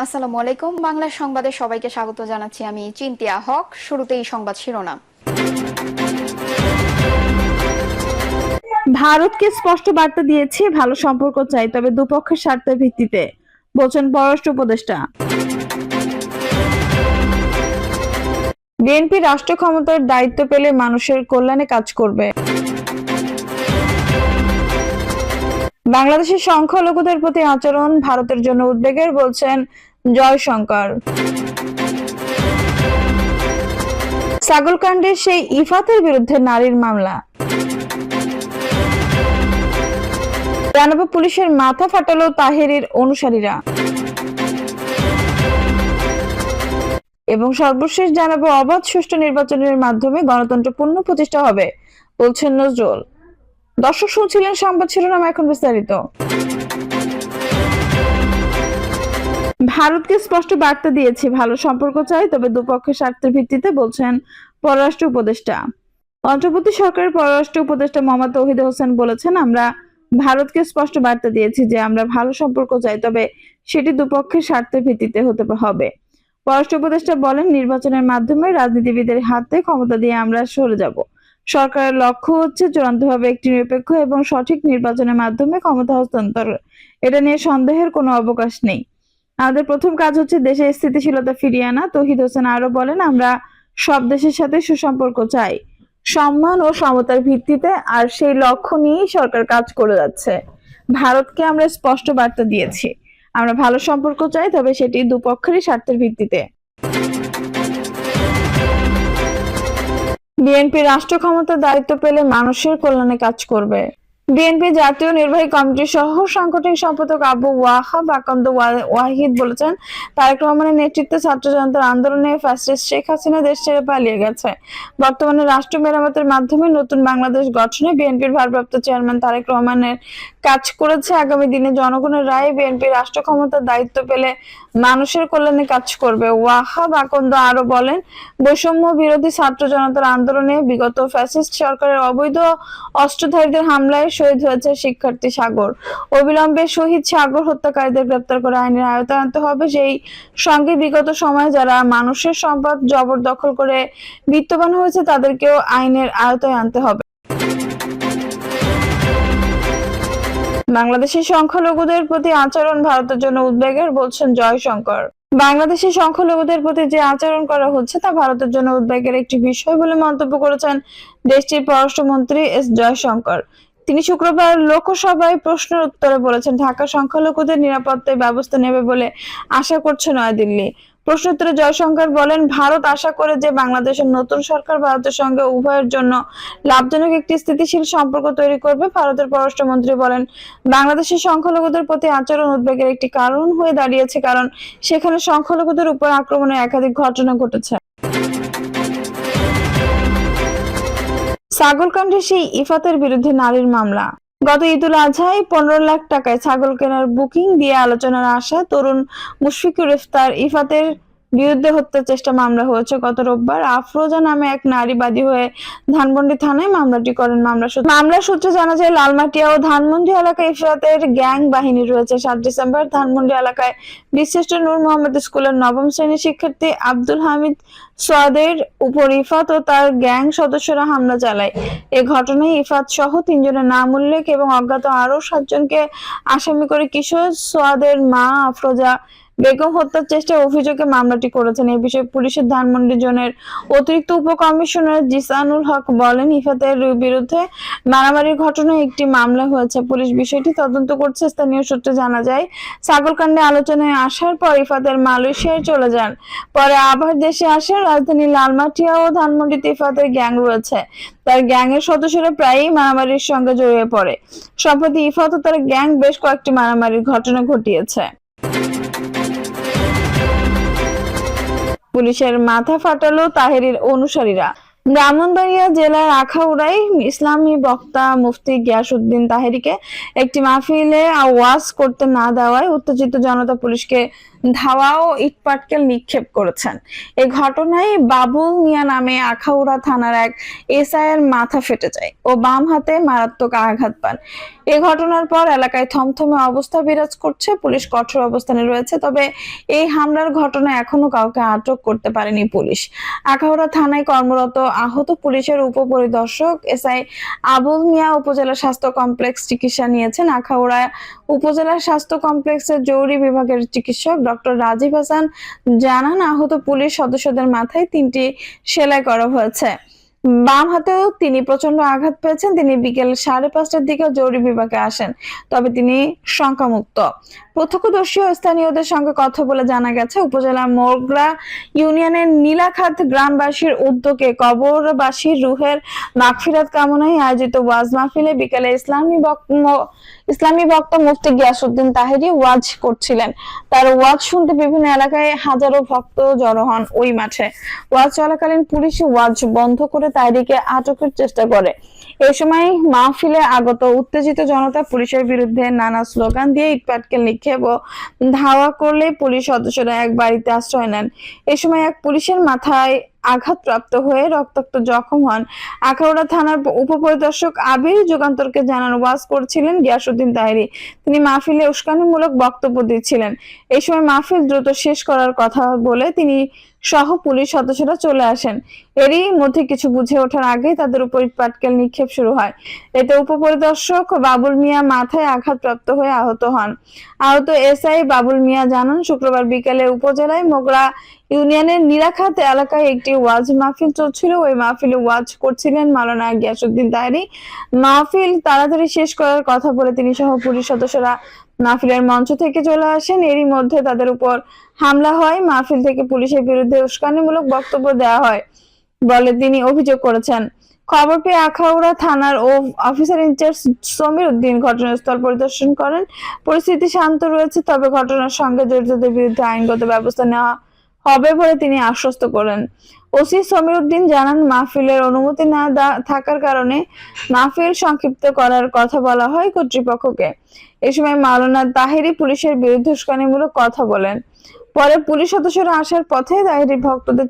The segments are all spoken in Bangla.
আসসালামু আলাইকুম। বাংলা সংবাদে সবাইকে স্বাগত জানাচ্ছি। আমি চিন্তিয়া হক। শুরুতেই সংবাদ শিরোনাম। ভারতকে স্পষ্ট বার্তা দিয়েছি, ভালো সম্পর্ক চাই, তবে দুপক্ষের স্বার্থের ভিত্তিতে, বলছেন পররাষ্ট্র উপদেষ্টা। বিএনপি রাষ্ট্র ক্ষমতার দায়িত্ব পেলে মানুষের কল্যাণে কাজ করবে। বাংলাদেশের সংখ্যালঘুদের প্রতি আচরণ ভারতের জন্য উদ্বেগের, বলছেন জয়শঙ্কর। ছাগলকাণ্ডের সেই ইফাতের বিরুদ্ধে নারীর মামলা। জানাবো পুলিশের মাথা ফাটালো তাহেরির অনুসারীরা। এবং সর্বশেষ জানাবো অবাধ সুষ্ঠু নির্বাচনের মাধ্যমে গণতন্ত্র পূর্ণ প্রতিষ্ঠা হবে, বলছেন নজরুল। দর্শক শুনছিলেন সংবাদ শিরোনাম, এখন বিস্তারিত। ভারতকে স্পষ্ট বার্তা দিয়েছি, ভালো সম্পর্ক চাই, তবে দুপক্ষের স্বার্থের ভিত্তিতে, বলছেন পররাষ্ট্র উপদেষ্টা। অন্তর্বর্তী সরকারের পররাষ্ট্র উপদেষ্টা মোহাম্মদ তৌহিদ হোসেন বলেছেন, আমরা ভারতকে স্পষ্ট বার্তা দিয়েছি যে আমরা ভালো সম্পর্ক চাই, তবে সেটি দুপক্ষের স্বার্থের ভিত্তিতে হতে হবে। পররাষ্ট্র উপদেষ্টা বলেন, নির্বাচনের মাধ্যমে রাজনীতিবিদের হাতে ক্ষমতা দিয়ে আমরা সরে যাব। সরকারের লক্ষ্য হচ্ছে চূড়ান্তভাবে একটি নিরপেক্ষ এবং সঠিক নির্বাচনের মাধ্যমে ক্ষমতা হস্তান্তর। এটা নিয়ে সন্দেহের কোনো অবকাশ নেই। আমাদের প্রথম কাজ হচ্ছে দেশে স্থিতিশীলতা ফিরিয়ে আনা। তৌহিদ হোসেন আরো বলেন, আমরা সব দেশের সাথে সুসম্পর্ক চাই, সম্মান ও সমতার ভিত্তিতে, আর সেই লক্ষ্য নিয়েই সরকার কাজ করে যাচ্ছে। ভারতকে আমরা স্পষ্ট বার্তা দিয়েছি, আমরা ভালো সম্পর্ক চাই, তবে সেটি দুপক্ষেরই স্বার্থের ভিত্তিতে। বিএনপি রাষ্ট্র ক্ষমতার দায়িত্ব পেলে মানুষের কল্যাণে কাজ করবে। বিএনপি জাতীয় নির্বাহী কমিটির সহ সাংগঠনিক সম্পাদক আবু ওয়াহাব আকন্দ ওয়াহিদ বলেছেন, তারেক রহমানের নেতৃত্বে ছাত্র জনতার আন্দোলনে ফ্যাসিস্ট শেখ হাসিনা দেশ ছেড়ে পালিয়ে গেছে। বর্তমানে রাষ্ট্র মেরামতের মাধ্যমে নতুন বাংলাদেশ গঠনে বিএনপির ভারপ্রাপ্ত চেয়ারম্যান তারেক রহমানের কাজ করেছে। আগামী দিনে জনগণের রায়ে বিএনপি রাষ্ট্র ক্ষমতার দায়িত্ব পেলে মানুষের কল্যাণে কাজ করবে। ওয়াহাব আকন্দ আরো বলেন, বৈষম্য বিরোধী ছাত্র জনতার আন্দোলনে বিগত ফ্যাসিস্ট সরকারের অবৈধ অস্ত্রধারীদের হামলায় শহীদ হয়েছে শিক্ষার্থী সাগর। অবিলম্বে শহীদ সাগর হত্যাকারীদের গ্রেপ্তার করে আইনের আওতায় আনতে হবে। সেই সঙ্গে বিগত সময়ে যারা মানুষের সম্পদ জবরদখল করে বিত্তবান হয়েছে তাদেরকেও আইনের আওতায় আনতে হবে। বাংলাদেশের সংখ্যালঘুদের প্রতি আচরণ ভারতের জন্য উদ্বেগের, বলছেন জয়শঙ্কর। বাংলাদেশের সংখ্যালঘুদের প্রতি যে আচরণ করা হচ্ছে তা ভারতের জন্য উদ্বেগের একটি বিষয় বলে মন্তব্য করেছেন দেশটির পররাষ্ট্রমন্ত্রী এস জয়শঙ্কর। তিনি শুক্রবার লোকসভায় প্রশ্নের উত্তরে বলেছেন, ঢাকা সংখ্যালঘুদের নিরাপত্তায় ব্যবস্থা নেবে বলে আশা করছে নয়াদিল্লি। প্রশ্নোত্তরে জয়শঙ্কর বলেন, ভারত আশা করে যে বাংলাদেশের নতুন সরকার ভারতের সঙ্গে উভয়ের জন্য লাভজনক একটি স্থিতিশীল সম্পর্ক তৈরি করবে। ভারতের পররাষ্ট্রমন্ত্রী বলেন, বাংলাদেশের সংখ্যালঘুদের প্রতি আচরণ উদ্বেগের একটি কারণ হয়ে দাঁড়িয়েছে, কারণ সেখানে সংখ্যালঘুদের উপর আক্রমণের একাধিক ঘটনা ঘটেছে। ছাগলকাণ্ডে সেই ইফাতের বিরুদ্ধে নারীর মামলা। গত ঈদুল আজহায় 15 লাখ টাকায় ছাগল কেনার বুকিং দিয়ে আলোচনার আশায় তরুণ মুশফিকুর ইফাতের বিরুদ্ধে হত্যা চেষ্টা মামলা হয়েছে গত রোববার। আফরোজা নামে এক নারী বাদী হয়ে ধানমন্ডি থানায় মামলাটি করেন। মামলা সূত্রে জানা যায়, লালমাটিয়া ও ধানমন্ডি এলাকায় ইফাতের গ্যাং বাহিনী রয়েছে। 7 ডিসেম্বর ধানমন্ডি এলাকায় বীরশ্রেষ্ঠ নূর মোহাম্মদ স্কুলের 9ম শ্রেণীর শিক্ষার্থী আব্দুল হামিদ সোয়াদের উপর ইফাত ও তার গ্যাং সদস্যরা হামলা চালায়। এ ঘটনায় ইফাত সহ 3 জনের নাম উল্লেখ এবং অজ্ঞাত আরো 7 জনকে আসামি করে কিশোর সোয়াদের মা আফরোজা বেগম হত্যার চেষ্টার অভিযোগে মামলাটি করেছেন। এই বিষয়ে পুলিশের ধানমন্ডি জোনের অতিরিক্ত উপকমিশনার জিসানুল হক বলেন, ইফাতের বিরুদ্ধে মারামারির ঘটনায় একটি মামলা হয়েছে। পুলিশ বিষয়টি তদন্ত করছে। স্থানীয় সূত্রে জানা যায়, ছাগলকাণ্ডে আলোচনায় আসার পর ইফাতের মালয়েশিয়ায় চলে যান, পরে আবার দেশে আসেন। রাজধানী লালমাটিয়া ও ধানমন্ডিতে ইফাতের গ্যাং রয়েছে। তার গ্যাংয়ের সদস্যরা প্রায়ই মারামারির সঙ্গে জড়িয়ে পড়ে। সম্প্রতি ইফাত ও তার গ্যাং বেশ কয়েকটি মারামারির ঘটনা ঘটিয়েছে। পুলিশের মাথা ফাটালো তাহেরির অনুসারীরা। ব্রাহ্মণবাড়িয়া জেলার আখাউড়ায় ইসলামী বক্তা মুফতি গিয়াসউদ্দিন তাহেরিকে একটি মাহফিলে ওয়াজ করতে না দেওয়ায় উত্তেজিত জনতা পুলিশকে ধাওয়া ও ইটপাটকেল নিক্ষেপ করেছেন। এই ঘটনায় বাবুল মিয়া নামে আখাউড়া থানার এক এসআই এর মাথা ফেটে যায় ও বাম হাতে মারাত্মক আঘাত পান। এই ঘটনার পর এলাকায় থমথমে অবস্থা বিরাজ করছে। পুলিশ কঠোর অবস্থানে রয়েছে, তবে এই হামলার ঘটনায় এখনো কাউকে আটক করতে পারেনি পুলিশ। আখাউড়া থানায় কর্মরত আহত পুলিশের উপপরিদর্শক এসআই আবুল মিয়া উপজেলা স্বাস্থ্য কমপ্লেক্স চিকিৎসা নিয়েছেন। আখাউড়া উপজেলা স্বাস্থ্য কমপ্লেক্সের জরুরি বিভাগের চিকিৎসক ডক্টর রাজীব হাসান জানান, আহত পুলিশ সদস্যদের মাথায় 3টি সেলাই করা হয়েছে। বাম হাতেও তিনি প্রচন্ড আঘাত পেয়েছেন। তিনি বিকেল 5:30টার দিকে জরুরি বিভাগে আসেন, তবে তিনি শঙ্কামুক্ত। প্রত্যক্ষদর্শী ও স্থানীয়দের সঙ্গে কথা বলে জানা গেছে, উপজেলার মোরগরা ইউনিয়নের নীলাখাত গ্রামবাসীর উদ্যোগে কবরবাসীর রুহের মাগফিরাত কামনায় আয়োজিত ওয়াজ মাহফিলে বিকেলে ইসলামী বক্তা মুফতি গিয়াসউদ্দিন তাহেরি ওয়াজ করছিলেন। তার ওয়াজ শুনতে বিভিন্ন এলাকায় হাজারো ভক্ত জড়ো হন ওই মাঠে। ওয়াজ চলাকালীন পুলিশ ওয়াজ বন্ধ করে তাহেরিকে আটকের চেষ্টা করে। এই সময় মাহফিলে আগত উত্তেজিত জনতা পুলিশের বিরুদ্ধে নানা স্লোগান দিয়ে ইটপাটকেল নিক্ষেপ ও ধাওয়া করলে পুলিশ সদস্যরা এক বাড়িতে আশ্রয় নেন। এই সময় এক পুলিশের মাথায় আঘাতপ্রাপ্ত হয়ে রক্তাক্ত জখম হন। আখাউড়া থানার উপপরিদর্শক আবির যুগান্তরকে জানান, ওয়াজ করছিলেন গিয়াসউদ্দিন তাহেরি। তিনি মাহফিলে উস্কানিমূলক বক্তব্য দিচ্ছিলেন। এই সময় মাহফিল দ্রুত শেষ করার কথা বলে তিনি সহ পুলিশ সদস্যরা চলে আসেন। এরই মধ্যে কিছু বুঝে ওঠার আগেই তাদের উপর ইটপাটকেল নিক্ষেপ শুরু হয়। এতে উপপরিদর্শক বাবুল মিয়া মাথায় আঘাতপ্রাপ্ত হয়ে আহত হন। আহত এসআই বাবুল মিয়া জানান, শুক্রবার বিকেলে উপজেলায় মোগরা ইউনিয়নের নীলাখাত এলাকায় একটি ওয়াজ মাহফিল চলছিল। ওই মাহফিলে ওয়াজ করছিলেন মাওলানা গিয়াসউদ্দিন তাহেরি। মাহফিল তাড়াতাড়ি শেষ করার কথা বলে তিনি সহ পুলিশ সদস্যরা মাহফিলের মঞ্চ থেকে চলে আসেন। এরই মধ্যে তাদের উপর হামলা হয়। মাহফিল থেকে পুলিশের বিরুদ্ধে উস্কানিমূলক বক্তব্য দেওয়া হয় বলে তিনি অভিযোগ করেছেন। খবর পেয়ে আখাউড়া থানার অফিসার ইনচার্জ সমীর উদ্দিন ঘটনাস্থল পরিদর্শন করেন। পরিস্থিতি শান্ত রয়েছে, তবে ঘটনার সঙ্গে জড়িতদের বিরুদ্ধে আইনগত ব্যবস্থা নেওয়া হবে বলে তিনি আশ্বস্ত করেন। ওসি সমীর উদ্দিন জানান, মাহফিলের অনুমতি না থাকার কারণে মাহফিল সংক্ষিপ্ত করার কথা বলা হয় কর্তৃপক্ষকে। এই সময় মাওলানা তাহেরি পুলিশের বিরুদ্ধে উস্কানিমূলক কথা বলেন। পরে পুলিশ সদস্যরা আসার পথে তাহেরির ভক্তদের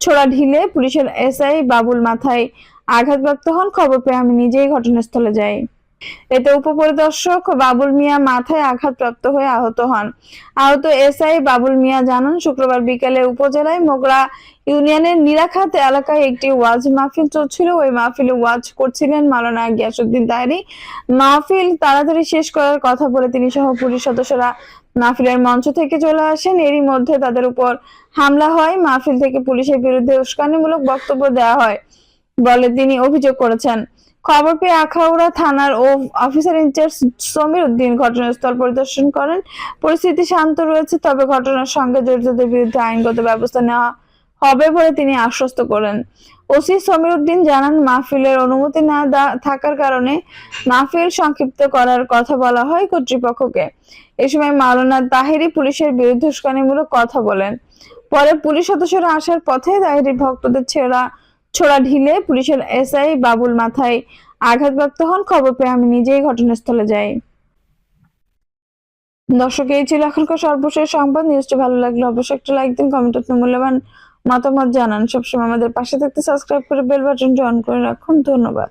ছোড়া ঢিলে পুলিশের এসআই বাবুল মাথায় আঘাতপ্রাপ্ত হন। খবর পেয়ে আমি নিজেই ঘটনাস্থলে যাই। এতে উপপরিদর্শক বাবুল মিয়া মাথায় আঘাতপ্রাপ্ত হয়ে আহত হন। আহত এসআই বাবুল মিয়া জানান, শুক্রবার বিকেলে উপজেলায় মোগরা ইউনিয়নের নীলাখাত এলাকায় একটি ওয়াজ মাহফিল চলছিল। ওই মাহফিলে ওয়াজ করছিলেন মাওলানা গিয়াসউদ্দিন তাহেরি। মাহফিল তাড়াতাড়ি শেষ করার কথা বলে তিনি সহ পুলিশ সদস্যরা মাহফিলের মঞ্চ থেকে চলে আসেন। এরই মধ্যে তাদের উপর হামলা হয়। মাহফিল থেকে পুলিশের বিরুদ্ধে উস্কানিমূলক বক্তব্য দেওয়া হয় বলে তিনি অভিযোগ করেছেন। খবর পেয়ে আখাউড়া থানার অফিসার ইনচার্জ সমীর উদ্দিন ঘটনাস্থল পরিদর্শন করেন। পরিস্থিতি শান্ত রয়েছে, তবে ঘটনার সঙ্গে জড়িতদের বিরুদ্ধে আইনগত ব্যবস্থা নেওয়া হবে বলে তিনি আশ্বস্ত করেন। ওসি সমীর উদ্দিন জানান, মাহফিলের অনুমতি না থাকার কারণে মাহফিল সংক্ষিপ্ত করার কথা বলা হয় কর্তৃপক্ষকে। এই সময় মাওলানা তাহেরি পুলিশের বিরুদ্ধে উস্কানিমূলক কথা বলেন। পরে পুলিশ সদস্যরা আসার পথে তাহেরির ভক্তদের ছোড়া ঢিলে পুলিশের এসআই বাবুল মাথায় আঘাতপ্রাপ্ত হন। খবর পেয়ে আমি নিজেই ঘটনাস্থলে যাই। দর্শক, এই ছিল এখনকার সর্বশেষ সংবাদ। নিউজটি ভালো লাগলে অবশ্যই একটা লাইক দিন, কমেন্ট আপনার মূল্যবান মতামত জানান। সবসময় আমাদের পাশে থাকতে সাবস্ক্রাইব করে বেল বাটনটি অন করে রাখুন। ধন্যবাদ।